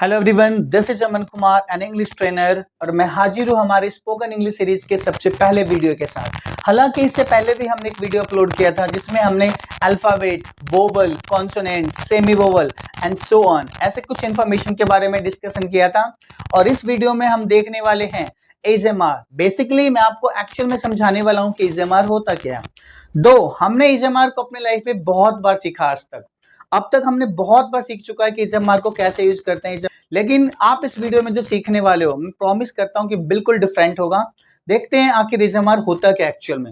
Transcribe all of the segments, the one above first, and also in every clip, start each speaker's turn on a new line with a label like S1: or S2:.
S1: Hello everyone, this is Aman Kumar, an English trainer, और मैं हाजिर हूँ हमारे स्पोकन इंग्लिश सीरीज के सबसे पहले वीडियो के साथ। हालांकि इससे पहले भी हमने एक वीडियो अपलोड किया था जिसमें हमने alphabet, vowel, consonant, semi vowel and so on ऐसे कुछ इन्फॉर्मेशन के बारे में डिस्कशन किया था। और इस वीडियो में हम देखने वाले हैं एजेएमआर। बेसिकली मैं आपको एक्चुअल में समझाने वाला हूँ कि एजेएमआर होता क्या है। दो हमने एजेएमआर को अपने लाइफ में बहुत बार सीखा आज तक। अब तक हमने बहुत बार सीख चुका है कि एजेएमआर को कैसे यूज करते हैं, लेकिन आप इस वीडियो में जो सीखने वाले हो, मैं प्रॉमिस करता हूं कि बिल्कुल डिफरेंट होगा। देखते हैं आखिर एजेएमआर होता क्या एक्चुअल में।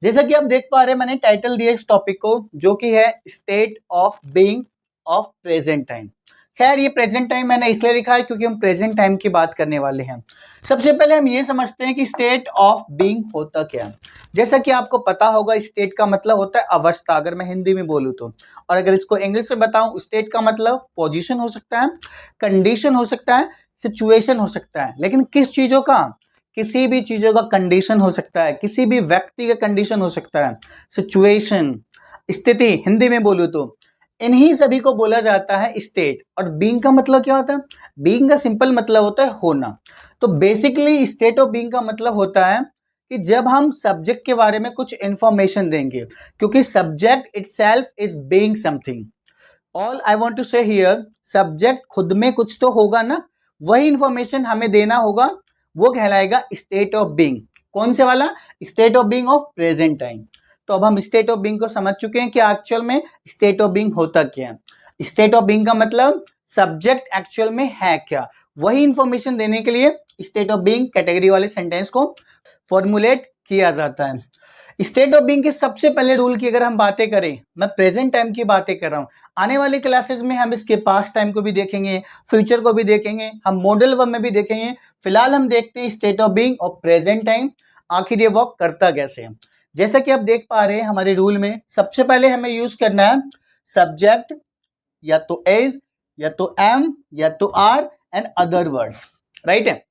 S1: जैसा कि आप देख पा रहे हैं, मैंने टाइटल दिया इस टॉपिक को, जो कि है state of being of present time. खैर, ये प्रेजेंट टाइम मैंने इसलिए लिखा है क्योंकि हम प्रेजेंट टाइम की बात करने वाले हैं। सबसे पहले हम ये समझते हैं कि स्टेट ऑफ बीइंग होता क्या है। जैसा कि आपको पता होगा, स्टेट का मतलब होता है अवस्था, अगर मैं हिंदी में बोलूं तो। और अगर इसको इंग्लिश में बताऊं, स्टेट का मतलब पोजीशन हो सकता है, कंडीशन हो सकता है, सिचुएशन हो सकता है। लेकिन किस चीजों का? किसी भी चीजों का कंडीशन हो सकता है, किसी भी व्यक्ति का कंडीशन हो सकता है, सिचुएशन, स्थिति हिंदी में बोलूं तो। इन्हीं सभी को बोला जाता है स्टेट। और बीइंग का मतलब क्या होता है? बीइंग का सिंपल मतलब होता है होना। तो बेसिकली स्टेट ऑफ बीइंग का मतलब होता है कि जब हम सब्जेक्ट के बारे में कुछ इंफॉर्मेशन देंगे, क्योंकि subject itself is being something. All I want to say here, subject खुद में कुछ तो होगा ना, वही इंफॉर्मेशन हमें देना होगा, वो कहलाएगा स्टेट ऑफ बीइंग। कौन से वाला? State of being of present time. तो अब हम स्टेट ऑफ बीइंग को समझ चुके हैं कि एक्चुअल में स्टेट ऑफ बीइंग होता क्या है। स्टेट ऑफ बीइंग का मतलब सब्जेक्ट एक्चुअल में है क्या, वही इंफॉर्मेशन देने के लिए स्टेट ऑफ बीइंग कैटेगरी वाले सेंटेंस को फॉर्मुलेट किया जाता है। स्टेट ऑफ बीइंग के सबसे पहले रूल की अगर हम बातें करें, मैं प्रेजेंट टाइम की बातें कर रहा हूं। आने वाले क्लासेस में हम इसके पास्ट टाइम को भी देखेंगे, फ्यूचर को भी देखेंगे, हम मॉडल वर्ब में भी देखेंगे। फिलहाल हम देखते हैं स्टेट ऑफ बीइंग और प्रेजेंट टाइम, आखिर ये वर्क करता कैसे है। जैसा कि आप देख पा रहे हैं हमारे रूल में, सबसे पहले हमें यूज करना है सब्जेक्ट, या तो एज, या तो एम, या तो are and other words, right है।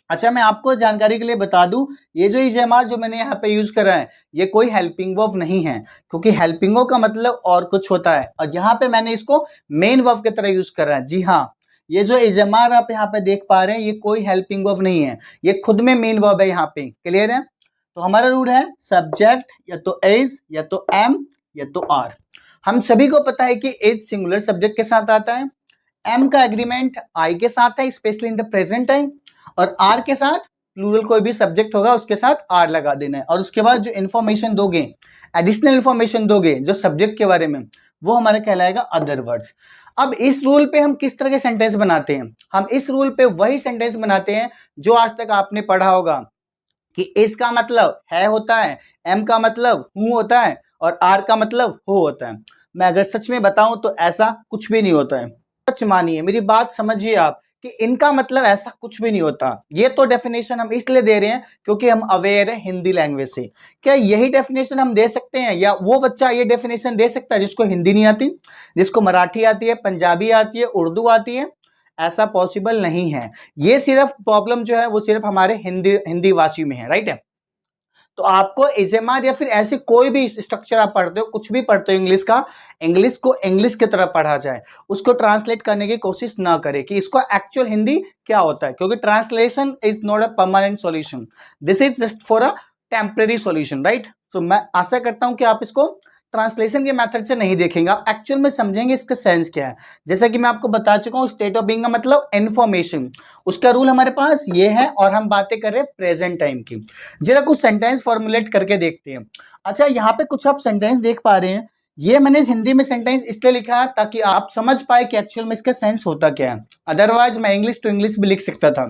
S1: अच्छा, मैं आपको जानकारी के लिए बता दूं, ये जो एजेएमआर जो मैंने यहाँ पे यूज करा है, ये कोई हेल्पिंग वर्ब नहीं है, क्योंकि हेल्पिंग वर्ब का मतलब और कुछ होता है, और यहाँ पे मैंने इसको मेन वर्ब की तरह यूज करा है। जी हाँ, ये जो एजेएमआर आप यहाँ पे देख पा रहे हैं, ये कोई हेल्पिंग वर्ब नहीं है, ये खुद में मेन वर्ब है। यहाँ पे क्लियर है? तो हमारा रूल है सब्जेक्ट, या तो एज, या तो एम, या तो आर। हम सभी को पता है कि एज सिंगुलर सब्जेक्ट के साथ आता है, एम का एग्रीमेंट आई के साथ है, specially in the present time, और आर के साथ प्लूरल कोई भी सब्जेक्ट होगा उसके साथ आर लगा देना है। और उसके बाद जो इन्फॉर्मेशन दोगे, एडिशनल इन्फॉर्मेशन दोगे जो सब्जेक्ट के बारे में, वो हमारा कहलाएगा अदर वर्ड्स। अब इस रूल पे हम किस तरह के सेंटेंस बनाते हैं? हम इस रूल पे वही सेंटेंस बनाते हैं जो आज तक आपने पढ़ा होगा, कि इस का मतलब है होता है, एम का मतलब हूं होता है, और आर का मतलब हो होता है। मैं अगर सच में बताऊं तो ऐसा कुछ भी नहीं होता है। सच मानिए, मेरी बात समझिए आप, कि इनका मतलब ऐसा कुछ भी नहीं होता। ये तो डेफिनेशन हम इसलिए दे रहे हैं क्योंकि हम अवेयर है हिंदी लैंग्वेज से। क्या यही डेफिनेशन हम दे सकते हैं, या वो बच्चा ये डेफिनेशन दे सकता है जिसको हिंदी नहीं आती, जिसको मराठी आती है, पंजाबी आती है, उर्दू आती है? ऐसा पॉसिबल नहीं है। ये सिर्फ प्रॉब्लम जो है वो सिर्फ हमारे हिंदी वासी में है, राइट है। तो आपको एजेएमआर या फिर ऐसे कोई भी स्ट्रक्चर आप पढ़ते हो, कुछ भी पढ़ते हो इंग्लिश का, इंग्लिश को इंग्लिश की तरह पढ़ा जाए, उसको ट्रांसलेट करने की कोशिश ना करें कि इसको एक्चुअल हिंदी क्या होता है, क्योंकि translation is not a permanent solution, this is just for a temporary solution, right. तो मैं आशा करता हूं कि आप इसको ट्रांसलेशन के मेथड से नहीं देखेंगे, आप एक्चुअल में समझेंगे इसका सेंस क्या है। जैसा कि मैं आपको बता चुका हूं, स्टेट ऑफ बीइंग का मतलब इंफॉर्मेशन, उसका रूल हमारे पास ये है, और हम बातें कर रहे हैं प्रेजेंट टाइम की। जरा कुछ सेंटेंस फॉर्मुलेट करके देखते हैं। अच्छा, यहाँ पे कुछ आप सेंटेंस देख पा रहे हैं, ये मैंने हिंदी में सेंटेंस इसलिए लिखा है ताकि आप समझ पाए कि एक्चुअल में इसका सेंस होता क्या है। अदरवाइज मैं इंग्लिश टू इंग्लिश भी लिख सकता था।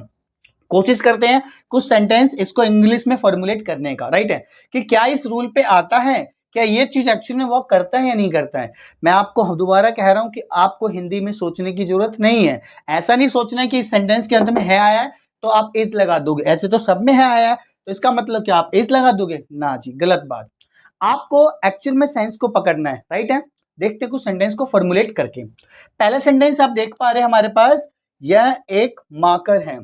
S1: कोशिश करते हैं कुछ सेंटेंस इसको इंग्लिश में फॉर्मुलेट करने का, राइट है, कि क्या इस रूल पे आता है, क्या ये चीज एक्चुअल में वर्क करता है या नहीं करता है। मैं आपको दोबारा कह रहा हूं कि आपको हिंदी में सोचने की जरूरत नहीं है। ऐसा नहीं सोचना है कि इस सेंटेंस के अंत में है आया है तो आप इज लगा दोगे, ऐसे तो सब में है आया है तो इसका मतलब क्या आप इज लगा दोगे? ना जी, गलत बात। आपको एक्चुअल में सेंस को पकड़ना है, राइट है। देखते हैं कुछ सेंटेंस को फॉर्मुलेट करके। पहला सेंटेंस आप देख पा रहे हैं हमारे पास, यह एक मार्कर है,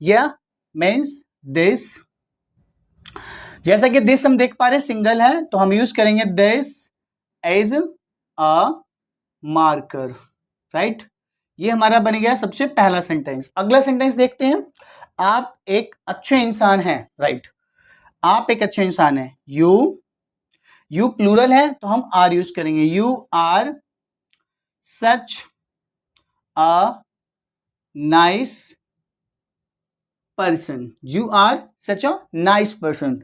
S1: यह मीन्स दिस। जैसा कि दिस हम देख पा रहे हैं सिंगल है, तो हम यूज करेंगे this as a marker, right. ये हमारा बन गया सबसे पहला सेंटेंस। अगला सेंटेंस देखते हैं। आप एक अच्छे इंसान हैं, राइट। आप एक अच्छे इंसान हैं। यू प्लूरल है तो हम आर यूज करेंगे। You are such a nice person. You are such a nice person.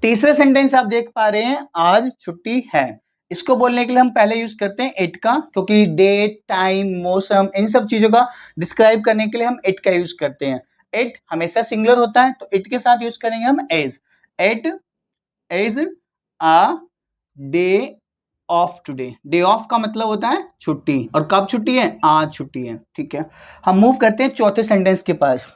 S1: तीसरे सेंटेंस आप देख पा रहे हैं, आज छुट्टी है। इसको बोलने के लिए हम पहले यूज करते हैं इट का, क्योंकि डेट, टाइम, मौसम, इन सब चीजों का डिस्क्राइब करने के लिए हम इट का यूज करते हैं। इट हमेशा सिंगुलर होता है तो इट के साथ यूज करेंगे हम as. It is a day off today. Day off का मतलब होता है छुट्टी, और कब छुट्टी है? आज छुट्टी है, ठीक है। हम मूव करते हैं चौथे सेंटेंस के पास।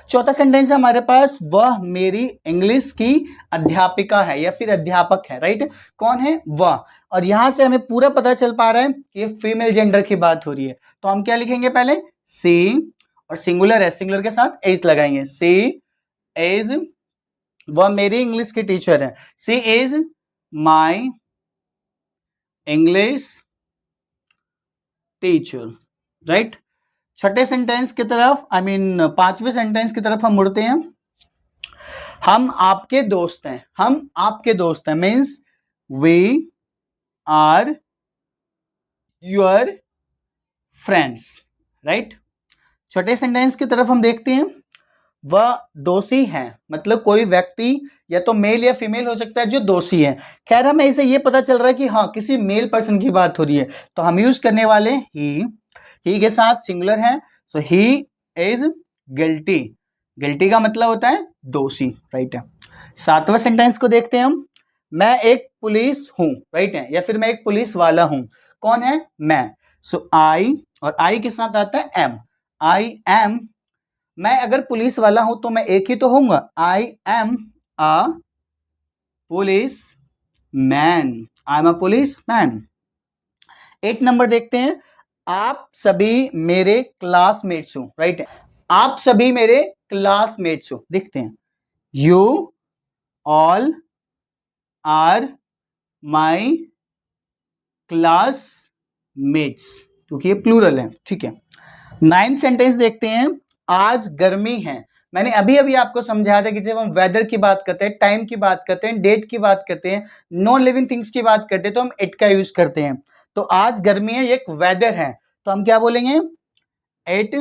S1: चौथा सेंटेंस है हमारे पास, वह मेरी इंग्लिश की अध्यापिका है या फिर अध्यापक है, राइट। कौन है? वह। और यहां से हमें पूरा पता चल पा रहा है कि ये फीमेल जेंडर की बात हो रही है, तो हम क्या लिखेंगे? पहले सी, और सिंगुलर है, सिंगुलर के साथ एज लगाएंगे। सी इज, वह मेरी इंग्लिश की टीचर है। She is my English teacher, right. छठे सेंटेंस की तरफ, पांचवें सेंटेंस की तरफ हम मुड़ते हैं। हम आपके दोस्त हैं। हम आपके दोस्त हैं means we are your friends, right. छठे सेंटेंस की तरफ हम देखते हैं। वह दोषी है, मतलब कोई व्यक्ति या तो मेल या फीमेल हो सकता है जो दोषी है। खैर हमें इसे ये पता चल रहा है कि हाँ किसी मेल पर्सन की बात हो रही है, तो हम यूज करने वाले ही के साथ सिंगुलर है, सो ही इज गिल्टी। गिल्टी का मतलब होता है दोषी, राइट है। सातवां सेंटेंस को देखते हैं हम। मैं एक पुलिस हूं, राइट है, या फिर मैं एक पुलिस वाला हूं। कौन है? मैं। सो आई, और आई के साथ आता है एम। आई एम, मैं अगर पुलिस वाला हूं तो मैं एक ही तो होऊंगा। I am a police man. I am a police man. 8 number देखते हैं। आप सभी मेरे क्लासमेट्स हो, राइट है। आप सभी मेरे क्लासमेट्स हो, देखते हैं। You all are my classmates, क्योंकि ये प्लूरल है, ठीक है। 9 सेंटेंस देखते हैं। आज गर्मी है। मैंने अभी अभी आपको समझाया था कि जब हम वेदर की बात करते हैं, टाइम की बात करते हैं, डेट की बात करते हैं, नॉन लिविंग थिंग्स की बात करते हैं, तो हम इट का यूज करते हैं। तो आज गर्मी है, ये एक वेदर है, तो हम क्या बोलेंगे? It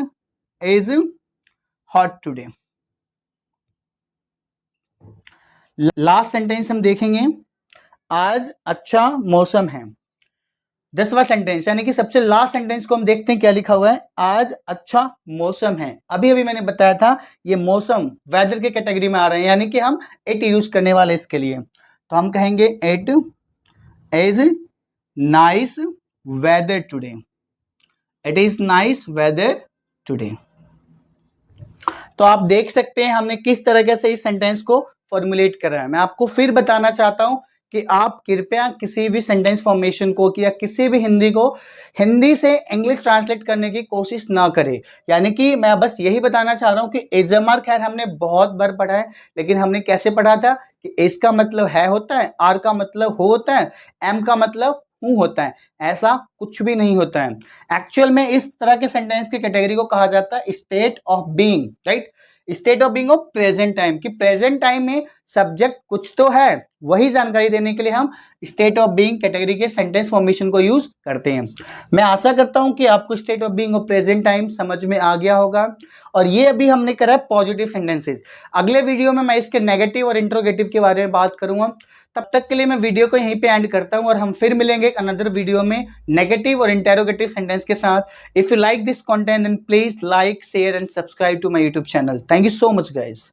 S1: is hot today. Last sentence हम देखेंगे। आज अच्छा मौसम है। 10वां सेंटेंस, यानी कि सबसे लास्ट सेंटेंस को हम देखते हैं क्या लिखा हुआ है। आज अच्छा मौसम है। अभी अभी मैंने बताया था ये मौसम वेदर के कैटेगरी में आ रहे हैं, यानी कि हम इट यूज करने वाले इसके लिए, तो हम कहेंगे it is nice weather today. It is nice weather today. तो आप देख सकते हैं हमने किस तरीके से इस सेंटेंस को फॉर्मुलेट करा है। मैं आपको फिर बताना चाहता हूं कि आप कृपया किसी भी सेंटेंस फॉर्मेशन को या किसी भी हिंदी को हिंदी से इंग्लिश ट्रांसलेट करने की कोशिश ना करें। यानी कि मैं बस यही बताना चाह रहा हूं कि एजमर खैर हमने बहुत बार पढ़ा है, लेकिन हमने कैसे पढ़ा था कि एस का मतलब है होता है, आर का मतलब हो होता है, एम का मतलब हूं होता है। ऐसा कुछ भी नहीं होता है। एक्चुअल में इस तरह के सेंटेंस की कैटेगरी को कहा जाता है state of being, right. State of being of present time, कि प्रेजेंट टाइम में सब्जेक्ट कुछ तो है, वही जानकारी देने के लिए हम स्टेट ऑफ बीइंग कैटेगरी के सेंटेंस फॉर्मेशन को यूज करते हैं। मैं आशा करता हूं कि आपको state of being of present time समझ में आ गया होगा। और ये अभी हमने करा पॉजिटिव सेंटेंसेस। अगले वीडियो में मैं इसके नेगेटिव और इंट्रोगेटिव के बारे में बात करूंगा। तब तक के लिए मैं वीडियो को यहीं पे एंड करता हूं, और हम फिर मिलेंगे अनदर वीडियो में नेगेटिव और इंटेरोगेटिव सेंटेंस के साथ। If you like this content then please like, share and subscribe to my YouTube channel. Thank you so much guys.